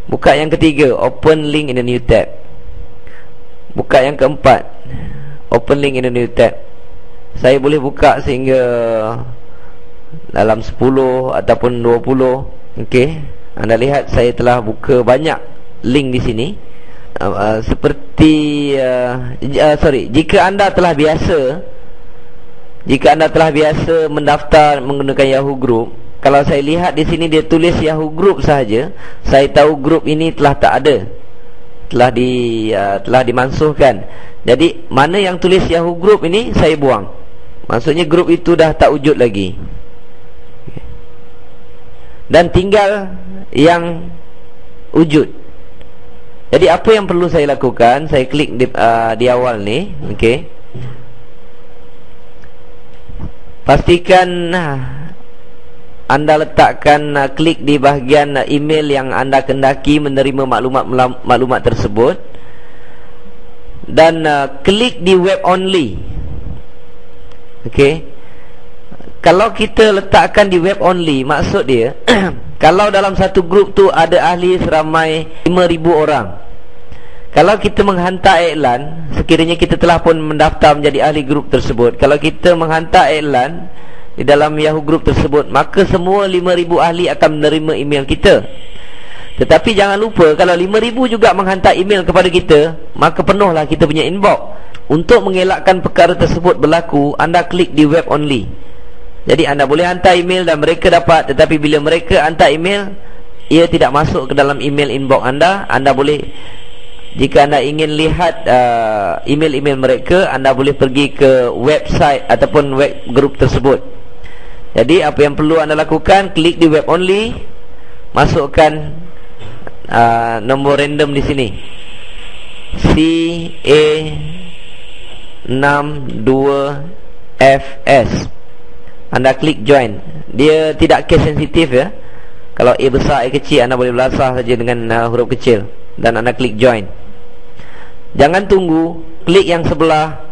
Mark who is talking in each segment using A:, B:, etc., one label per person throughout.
A: Buka yang ketiga, open link in a new tab. Buka yang keempat, open link in a new tab. Saya boleh buka sehingga dalam 10 ataupun 20. Okey, anda lihat saya telah buka banyak link di sini. Jika anda telah biasa mendaftar menggunakan Yahoo Group, kalau saya lihat di sini dia tulis Yahoo Group sahaja, saya tahu grup ini telah tak ada, telah dimansuhkan. Jadi mana yang tulis Yahoo Group ini saya buang. Maksudnya grup itu dah tak wujud lagi. Dan tinggal yang wujud. Jadi apa yang perlu saya lakukan? Saya klik di awal ni, okey. Pastikan anda letakkan klik di bahagian email yang anda kendaki menerima maklumat tersebut, dan klik di web only. Okey. Kalau kita letakkan di web only, maksud dia kalau dalam satu grup tu ada ahli seramai 5,000 orang, kalau kita menghantar iklan, sekiranya kita telah pun mendaftar menjadi ahli grup tersebut, kalau kita menghantar iklan di dalam Yahoo Group tersebut, maka semua 5,000 ahli akan menerima email kita. Tetapi jangan lupa, kalau 5,000 juga menghantar email kepada kita, maka penuhlah kita punya inbox. Untuk mengelakkan perkara tersebut berlaku, anda klik di web only. Jadi anda boleh hantar email dan mereka dapat. Tetapi bila mereka hantar email, ia tidak masuk ke dalam email inbox anda. Anda boleh, jika anda ingin lihat email-email mereka, anda boleh pergi ke website ataupun web group tersebut. Jadi apa yang perlu anda lakukan, klik di web only, masukkan nombor random di sini, CA62FS. Anda klik join. Dia tidak case sensitif ya. Kalau A besar, A kecil, anda boleh belasah saja dengan huruf kecil. Dan anda klik join. Jangan tunggu, klik yang sebelah,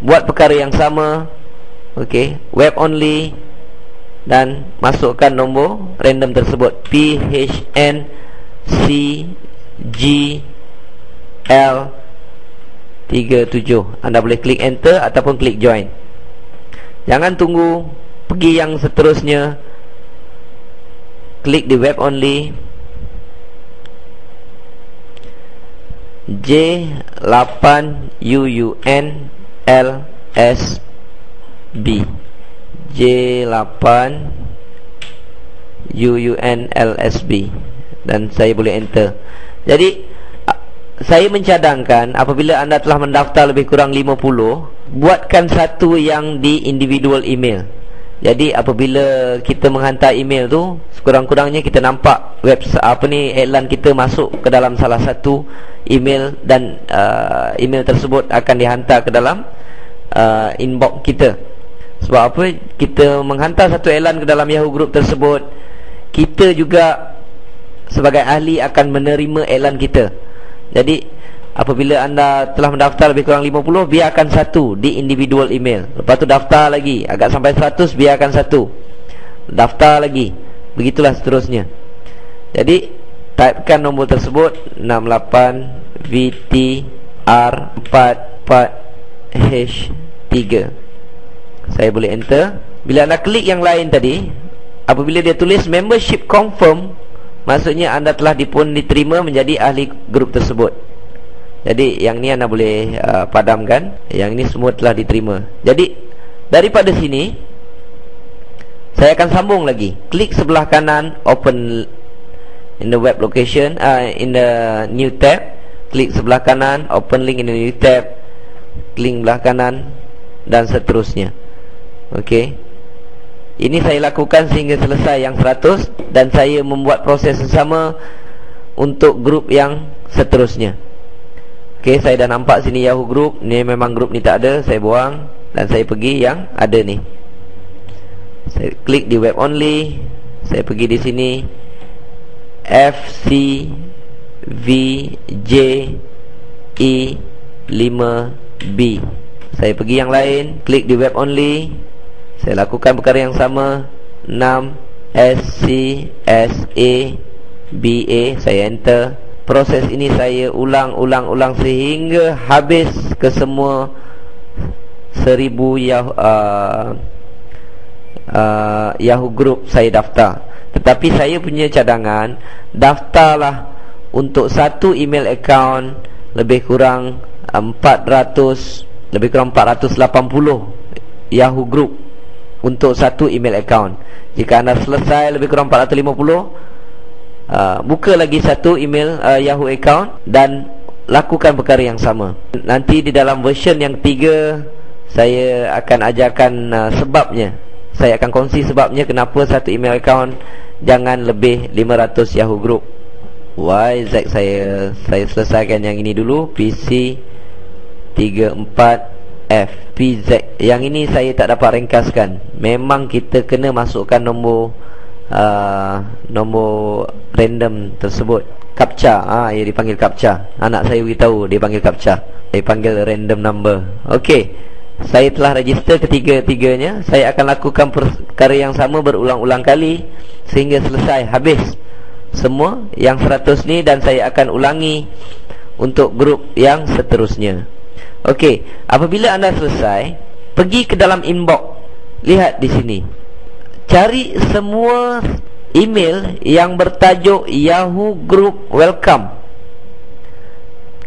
A: buat perkara yang sama. Okey, web only, dan masukkan nombor random tersebut, PHNCGL37. Anda boleh klik enter ataupun klik join. Jangan tunggu, pergi yang seterusnya, klik di web only, J8UUNLSB, J8UUNLSB, dan saya boleh enter. Jadi saya mencadangkan apabila anda telah mendaftar lebih kurang 50, buatkan satu yang di individual email. Jadi apabila kita menghantar email tu, sekurang-kurangnya kita nampak iklan kita masuk ke dalam salah satu email, dan email tersebut akan dihantar ke dalam inbox kita. Sebab apa? Kita menghantar satu iklan ke dalam Yahoo Group tersebut, kita juga sebagai ahli akan menerima iklan kita. Jadi apabila anda telah mendaftar lebih kurang 50, biarkan satu di individual email. Lepas tu daftar lagi, agak sampai 100, biarkan satu, daftar lagi, begitulah seterusnya. Jadi typekan nombor tersebut, 68VTR44H3. Saya boleh enter. Bila anda klik yang lain tadi, apabila dia tulis membership confirm, maksudnya anda telah diterima menjadi ahli grup tersebut. Jadi yang ni anda boleh padamkan. Yang ini semua telah diterima. Jadi daripada sini saya akan sambung lagi. Klik sebelah kanan, open in the web location, in the new tab. Klik sebelah kanan, open link in the new tab. Klik sebelah kanan, dan seterusnya. Okey. Ini saya lakukan sehingga selesai yang 100, dan saya membuat proses yang sama untuk grup yang seterusnya. Okey, saya dah nampak sini Yahoo Group. Ni memang grup ni tak ada, saya buang, dan saya pergi yang ada ni. Saya klik di web only. Saya pergi di sini FCVJE5B. Saya pergi yang lain, klik di web only. Saya lakukan perkara yang sama, 6SCSA BA, saya enter. Proses ini saya ulang sehingga habis ke semua 1000 Yahoo Group saya daftar. Tetapi saya punya cadangan, daftarlah untuk satu email account lebih kurang 480 Yahoo Group untuk satu email account. Jika anda selesai lebih kurang 450, buka lagi satu email Yahoo account dan lakukan perkara yang sama. Nanti di dalam version yang 3 saya akan ajarkan sebabnya. Saya akan kongsi sebabnya kenapa satu email account jangan lebih 500 Yahoo Group. YZ saya selesaikan yang ini dulu. PC 34F PZ. Yang ini saya tak dapat ringkaskan. Memang kita kena masukkan nombor random tersebut. Captcha, ia dipanggil captcha. Anak saya beritahu dia panggil captcha. Dia panggil random number. Okey, saya telah register ketiga-tiganya. Saya akan lakukan perkara yang sama berulang-ulang kali sehingga selesai, habis semua yang 100 ni. Dan saya akan ulangi untuk grup yang seterusnya. Okey, apabila anda selesai, pergi ke dalam inbox. Lihat di sini, cari semua email yang bertajuk Yahoo Group Welcome.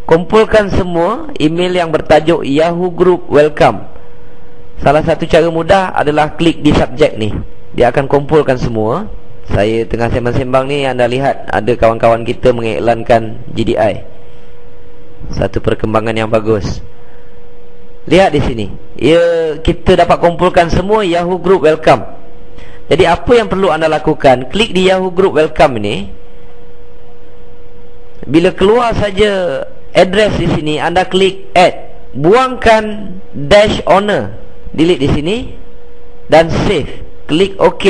A: Kumpulkan semua email yang bertajuk Yahoo Group Welcome. Salah satu cara mudah adalah klik di subjek ni. Dia akan kumpulkan semua. Saya tengah sembang-sembang ni, anda lihat ada kawan-kawan kita mengiklankan GDI. Satu perkembangan yang bagus. Lihat di sini, kita dapat kumpulkan semua Yahoo Group Welcome. Jadi apa yang perlu anda lakukan, klik di Yahoo Group Welcome ini. Bila keluar saja address di sini, anda klik add. Buangkan dash owner, delete di sini dan save. Klik OK.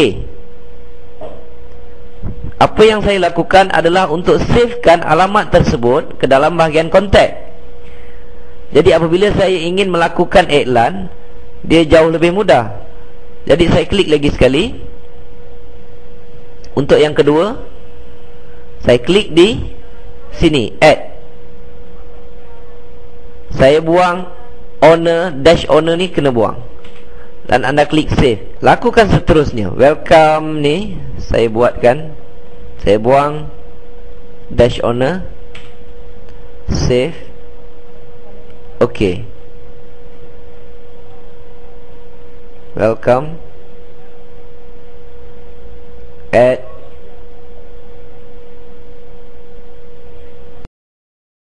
A: Apa yang saya lakukan adalah untuk savekan alamat tersebut ke dalam bahagian kontak. Jadi apabila saya ingin melakukan iklan, dia jauh lebih mudah. Jadi saya klik lagi sekali. Untuk yang kedua, saya klik di sini add. Saya buang owner, dash owner ni kena buang. Dan anda klik save. Lakukan seterusnya. Welcome ni saya buatkan. Saya buang dash owner, save. Okey. Welcome. Add.